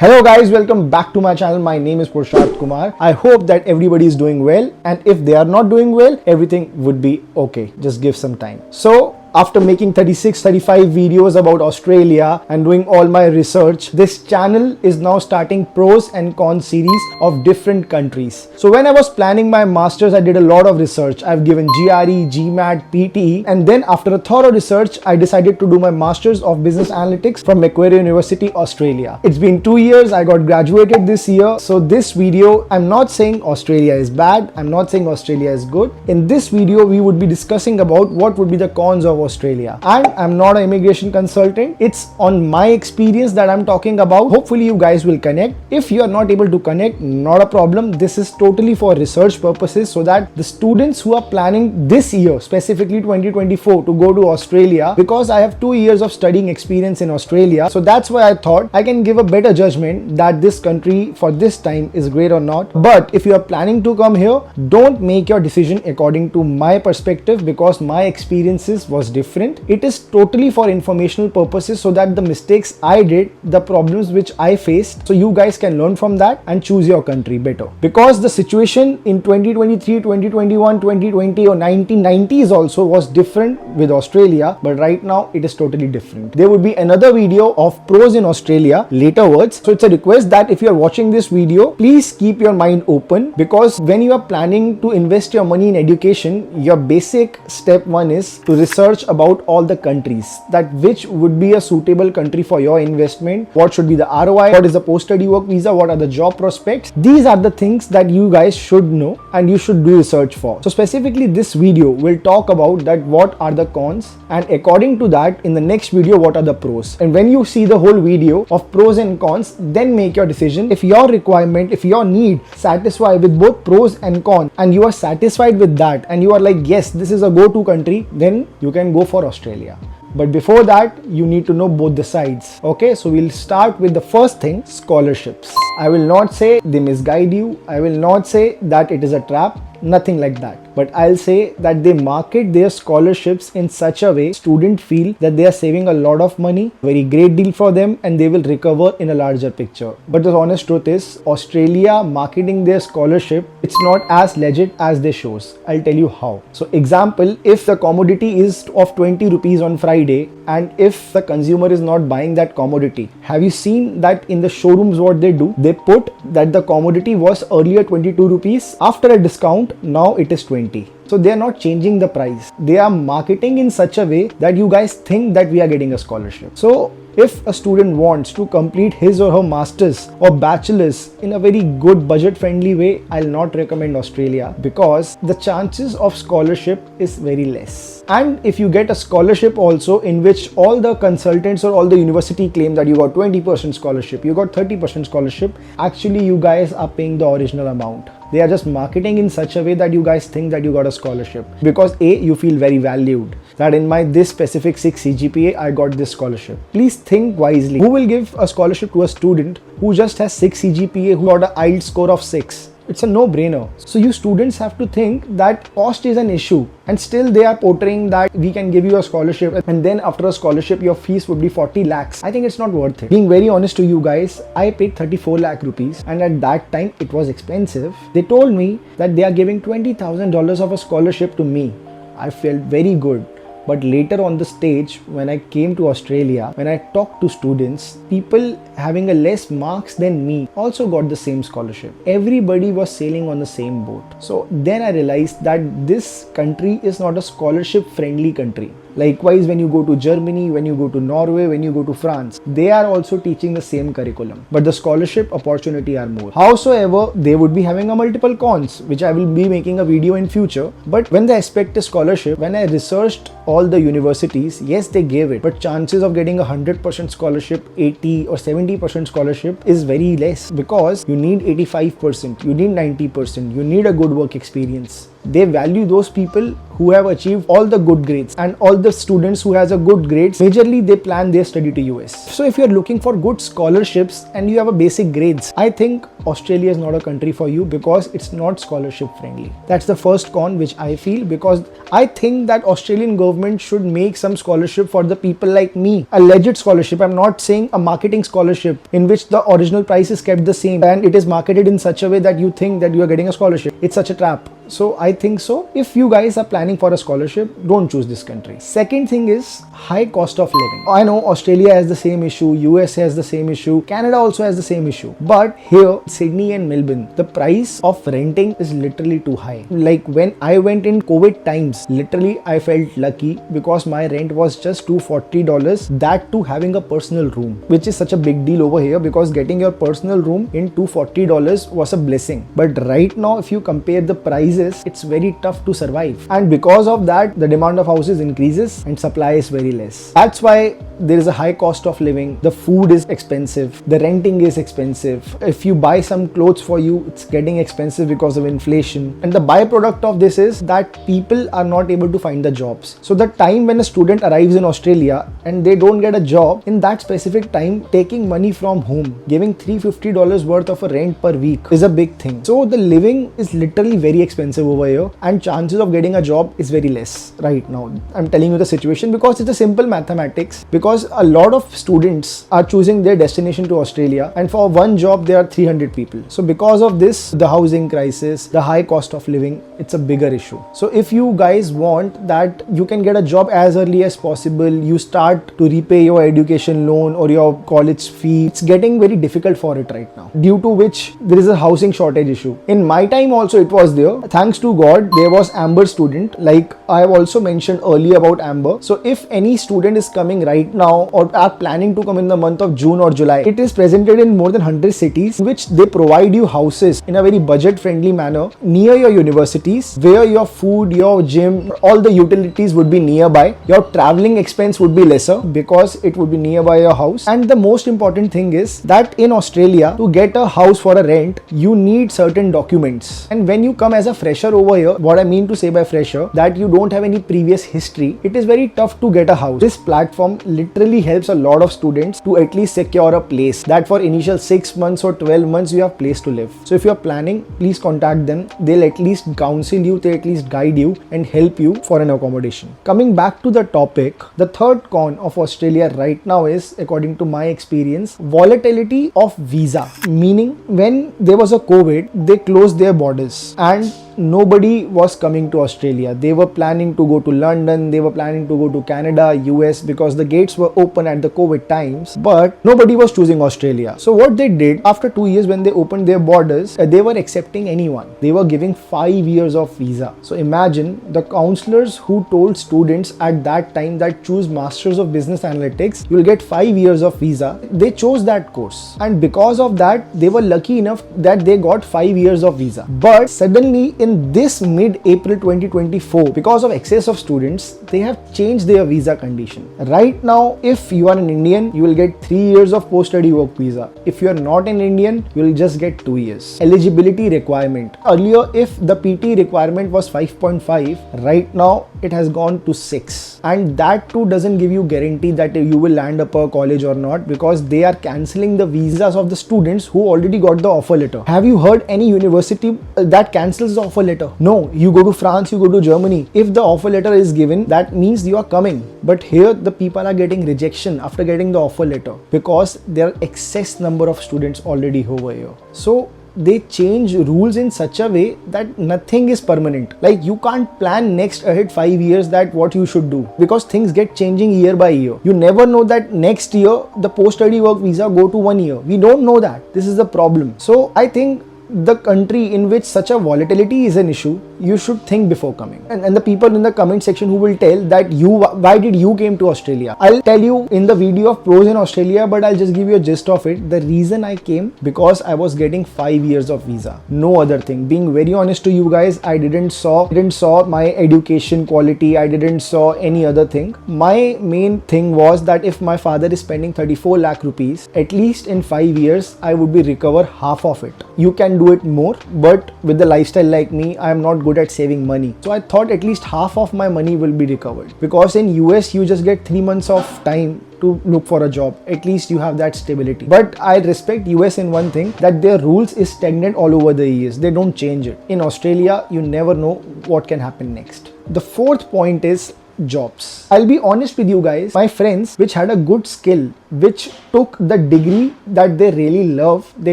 Hello guys, welcome back to my channel. My name is Prashant Kumar. I hope that everybody is doing well, and if they are not doing well, everything would be okay. Just give some time. So after making 35 videos about Australia and doing all my research, this channel is now starting pros and cons series of different countries. So when I was planning my masters, I did a lot of research. I've given GRE, GMAT, PTE, and then after a thorough research, I decided to do my masters of business analytics from Macquarie University, Australia. It's been 2 years. I got graduated this year. So this video, I'm not saying Australia is bad. I'm not saying Australia is good. In this video, we would be discussing about what would be the cons of Australia. And I'm not an immigration consultant. It's on my experience that I'm talking about. Hopefully you guys will connect. If you are not able to connect, not a problem. This is totally for research purposes so that the students who are planning this year, specifically 2024, to go to Australia, because I have 2 years of studying experience in Australia. So that's why I thought I can give a better judgment that this country for this time is great or not. But if you are planning to come here, don't make your decision according to my perspective because my experiences was different. It is totally for informational purposes so that the mistakes I did, the problems which I faced, so you guys can learn from that and choose your country better. Because the situation in 2023, 2021, 2020 or 1990s also was different with Australia, but right now it is totally different. There would be another video of pros in Australia laterwards. So it's a request that if you are watching this video, please keep your mind open because when you are planning to invest your money in education, your basic step one is to research about all the countries, that which would be a suitable country for your investment, what should be the ROI, what is the post-study work visa, what are the job prospects. These are the things that you guys should know and you should do research for. So specifically this video will talk about that what are the cons, and according to that in the next video what are the pros. And when you see the whole video of pros and cons, then make your decision. If your requirement, if your need satisfy with both pros and cons and you are satisfied with that and you are like yes, this is a go-to country, then you can go for Australia. But before that, you need to know both the sides. Okay, so we'll start with the first thing, scholarships. I will not say they misguide you. I will not say that it is a trap. Nothing like that. But I'll say that they market their scholarships in such a way students feel that they are saving a lot of money, very great deal for them, and they will recover in a larger picture. But the honest truth is, Australia marketing their scholarship, it's not as legit as they shows. I'll tell you how. So example, if the commodity is of 20 rupees on Friday, and if the consumer is not buying that commodity, have you seen that in the showrooms what they do? They put that the commodity was earlier 22 rupees. After a discount, now it is 20. So they are not changing the price. They are marketing in such a way that you guys think that we are getting a scholarship. So if a student wants to complete his or her masters or bachelors in a very good budget friendly way, I'll not recommend Australia because the chances of scholarship is very less. And if you get a scholarship also in which all the consultants or all the university claim that you got 20% scholarship, you got 30% scholarship, actually you guys are paying the original amount. They are just marketing in such a way that you guys think that you got a scholarship because A, you feel very valued that in my this specific 6 CGPA I got this scholarship. Please think wisely. Who will give a scholarship to a student who just has 6 CGPA, who got an IELTS score of 6? It's a no-brainer. So you students have to think that cost is an issue and still they are portraying that we can give you a scholarship and then after a scholarship your fees would be 40 lakhs. I think it's not worth it. Being very honest to you guys, I paid 34 lakh rupees and at that time it was expensive. They told me that they are giving $20,000 of a scholarship to me. I felt very good. But later on the stage, when I came to Australia, when I talked to students, people having a less marks than me also got the same scholarship. Everybody was sailing on the same boat. So then I realized that this country is not a scholarship friendly country. Likewise, when you go to Germany, when you go to Norway, when you go to France, they are also teaching the same curriculum. But the scholarship opportunity are more. Howsoever, they would be having a multiple cons, which I will be making a video in future. But when the aspect is scholarship, when I researched all the universities, yes, they gave it. But chances of getting 100% scholarship, 80 or 70% scholarship is very less because you need 85%, you need 90%, you need a good work experience. They value those people who have achieved all the good grades, and all the students who has a good grades, majorly they plan their study to US. So if you're looking for good scholarships and you have a basic grades, I think Australia is not a country for you because it's not scholarship friendly. That's the first con which I feel, because I think that Australian government should make some scholarship for the people like me, a legit scholarship. I'm not saying a marketing scholarship in which the original price is kept the same and it is marketed in such a way that you think that you are getting a scholarship. It's such a trap. So I think so, if you guys are planning for a scholarship, don't choose this country. Second thing is high cost of living. I know Australia has the same issue, US has the same issue, Canada also has the same issue. But here, Sydney and Melbourne, the price of renting is literally too high. Like when I went in COVID times, literally I felt lucky because my rent was just $240. That too having a personal room, which is such a big deal over here, because getting your personal room in $240 was a blessing. But right now, if you compare the prices, it's very tough to survive, and because of that the demand of houses increases and supply is very less. That's why there is a high cost of living. The food is expensive, the renting is expensive. If you buy some clothes for you, it's getting expensive because of inflation, and the byproduct of this is that people are not able to find the jobs. So the time when a student arrives in Australia and they don't get a job, in that specific time taking money from home, giving $350 worth of a rent per week is a big thing. So the living is literally very expensive over here, and chances of getting a job is very less right now. I'm telling you the situation because it's a simple mathematics, because a lot of students are choosing their destination to Australia, and for one job there are 300 people. So because of this, the housing crisis, the high cost of living, it's a bigger issue. So if you guys want that you can get a job as early as possible, you start to repay your education loan or your college fee, it's getting very difficult for it right now, due to which there is a housing shortage issue. In my time also it was there. Thanks to God, there was Amber student, like I have also mentioned earlier about Amber. So if any student is coming right now or are planning to come in the month of June or July, it is presented in more than 100 cities, which they provide you houses in a very budget friendly manner near your universities, where your food, your gym, all the utilities would be nearby. Your traveling expense would be lesser because it would be nearby your house. And the most important thing is that in Australia, to get a house for a rent, you need certain documents. And when you come as a fresher over here, what I mean to say by fresher, that you don't have any previous history, it is very tough to get a house. This platform literally helps a lot of students to at least secure a place, that for initial 6 months or 12 months you have place to live. So if you are planning, please contact them. They'll at least counsel you, they at least guide you and help you for an accommodation. Coming back to the topic, the third con of Australia right now is, according to my experience, volatility of visa. Meaning when there was a COVID, they closed their borders and nobody was coming to Australia. They were planning to go to London, they were planning to go to Canada, US, because the gates were open at the COVID times, but nobody was choosing Australia. So what they did, after 2 years when they opened their borders, they were accepting anyone. They were giving 5 years of visa. So imagine the counselors who told students at that time that choose Masters of Business Analytics, you will get 5 years of visa. They chose that course, and because of that, they were lucky enough that they got 5 years of visa. But suddenly in this mid-April 2024, because of excess of students, they have changed their visa condition. Right now, if you are an Indian, you will get 3 years of post-study work visa. If you are not an Indian, you will just get 2 years. Eligibility requirement. Earlier, if the PT requirement was 5.5, right now it has gone to 6. And that too doesn't give you guarantee that you will land up a college or not, because they are cancelling the visas of the students who already got the offer letter. Have you heard any university that cancels the offer letter? No, you go to France, you go to Germany. If the offer letter is given, that means you are coming. But here the people are getting rejection after getting the offer letter because there are excess number of students already over here. So they change rules in such a way that nothing is permanent. Like you can't plan next ahead 5 years that what you should do, because things get changing year by year. You never know that next year the post-study work visa go to 1 year. We don't know that. This is the problem. So I think the country in which such a volatility is an issue, you should think before coming. And the people in the comment section who will tell that why did you came to Australia? I'll tell you in the video of pros in Australia, but I'll just give you a gist of it. The reason I came, because I was getting 5 years of visa. No other thing. Being very honest to you guys, I didn't saw my education quality. I didn't saw any other thing. My main thing was that if my father is spending 34 lakh rupees, at least in 5 years, I would be recover half of it. you can do it more, but with the lifestyle like me, I am not good at saving money. So I thought at least half of my money will be recovered, because in US you just get 3 months of time to look for a job. At least you have that stability. But I respect US in one thing, that their rules is stagnant all over the years. They don't change it. In Australia, you never know what can happen next. The fourth point is jobs. I'll be honest with you guys, my friends which had a good skill, which took the degree that they really love, they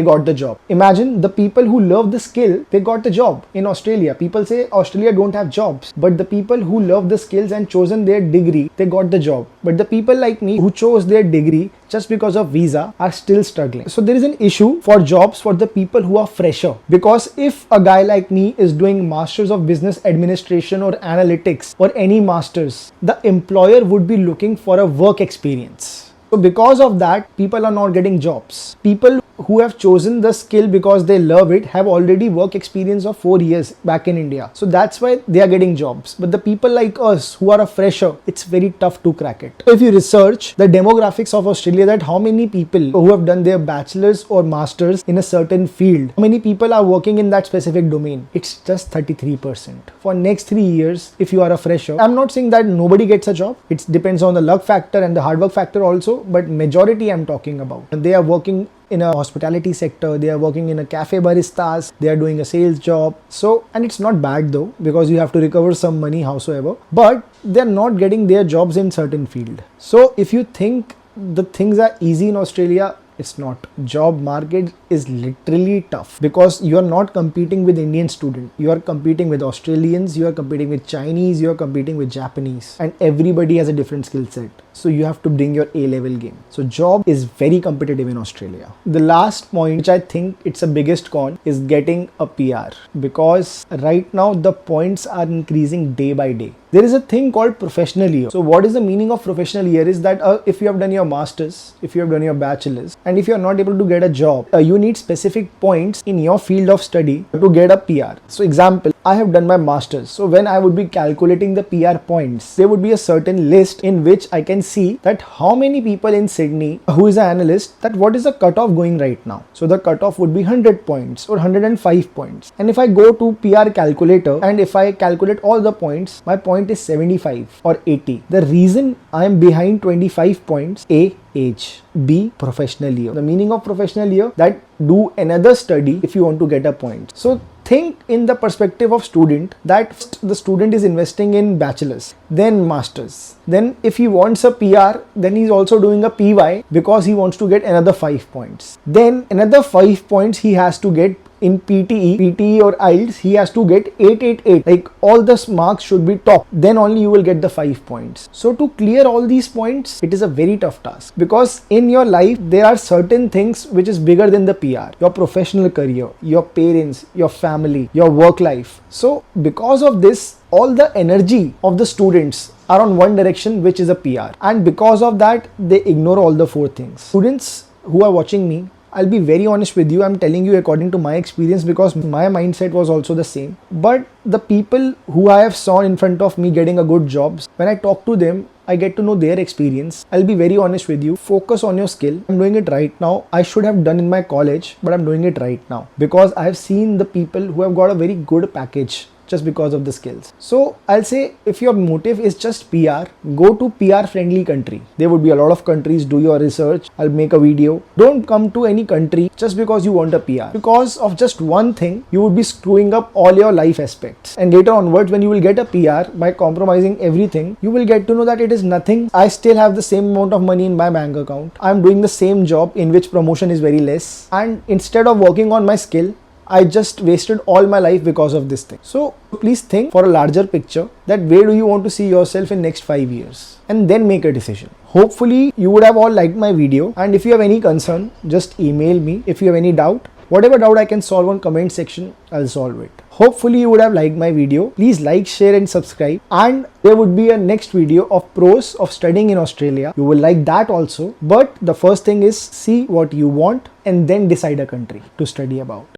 got the job. Imagine the people who love the skill, they got the job. In Australia, people say Australia don't have jobs, but the people who love the skills and chosen their degree, they got the job. But the people like me who chose their degree just because of visa are still struggling. So there is an issue for jobs for the people who are fresher, because if a guy like me is doing masters of business administration or analytics or any masters, the employer would be looking for a work experience. So because of that, people are not getting jobs. People who have chosen the skill because they love it have already work experience of 4 years back in India. So that's why they are getting jobs. But the people like us who are a fresher, it's very tough to crack it. If you research the demographics of Australia, that how many people who have done their bachelor's or master's in a certain field, how many people are working in that specific domain, it's just 33%. For next 3 years, if you are a fresher, I'm not saying that nobody gets a job. It depends on the luck factor and the hard work factor also, but majority I'm talking about. They are working in a hospitality sector, they are working in a cafe baristas, they are doing a sales job. So, and it's not bad though, because you have to recover some money howsoever, but they're not getting their jobs in certain field. So if you think the things are easy in Australia, it's not. Job market is literally tough, because you are not competing with Indian students. You are competing with Australians, you are competing with Chinese, you are competing with Japanese, and everybody has a different skill set. So you have to bring your A-level game. So job is very competitive in Australia. The last point, which I think it's a biggest con, is getting a PR, because right now the points are increasing day by day. There is a thing called professional year. So what is the meaning of professional year is that if you have done your masters, if you have done your bachelor's, and if you are not able to get a job, you need specific points in your field of study to get a PR. So example, I have done my masters. So when I would be calculating the PR points, there would be a certain list in which I can see that how many people in Sydney who is an analyst, that what is the cutoff going right now. So the cutoff would be 100 points or 105 points. And if I go to PR calculator and if I calculate all the points, my point is 75 or 80. The reason I am behind 25 points, A, age, B, professional year. The meaning of professional year, that do another study if you want to get a point. So think in the perspective of student, that the student is investing in bachelor's, then masters. Then if he wants a PR, then he's also doing a PY, because he wants to get another 5 points. Then another 5 points he has to get in PTE or IELTS, he has to get 888. Like all the marks should be top. Then only you will get the 5 points. So to clear all these points, it is a very tough task, because in your life, there are certain things which is bigger than the PR. Your professional career, your parents, your family, your work life. So because of this, all the energy of the students are on one direction, which is a PR. And because of that, they ignore all the 4 things. Students who are watching me, I'll be very honest with you, I'm telling you according to my experience, because my mindset was also the same. But the people who I have saw in front of me getting a good jobs, when I talk to them, I get to know their experience. I'll be very honest with you, focus on your skill. I'm doing it right now. I should have done in my college, but I'm doing it right now, because I have seen the people who have got a very good package just because of the skills. So I'll say, if your motive is just PR, go to PR friendly country. There would be a lot of countries. Do your research. I'll make a video. Don't come to any country just because you want a PR. Because of just one thing, you would be screwing up all your life aspects. And later onwards, when you will get a PR, by compromising everything, you will get to know that it is nothing. I still have the same amount of money in my bank account. I'm doing the same job in which promotion is very less. And instead of working on my skill, I just wasted all my life because of this thing. So please think for a larger picture, that where do you want to see yourself in next 5 years, and then make a decision. Hopefully you would have all liked my video, and if you have any concern, just email me. If you have any doubt, whatever doubt I can solve on comment section, I'll solve it. Hopefully you would have liked my video. Please like, share and subscribe, and there would be a next video of pros of studying in Australia. You will like that also, but the first thing is see what you want and then decide a country to study about.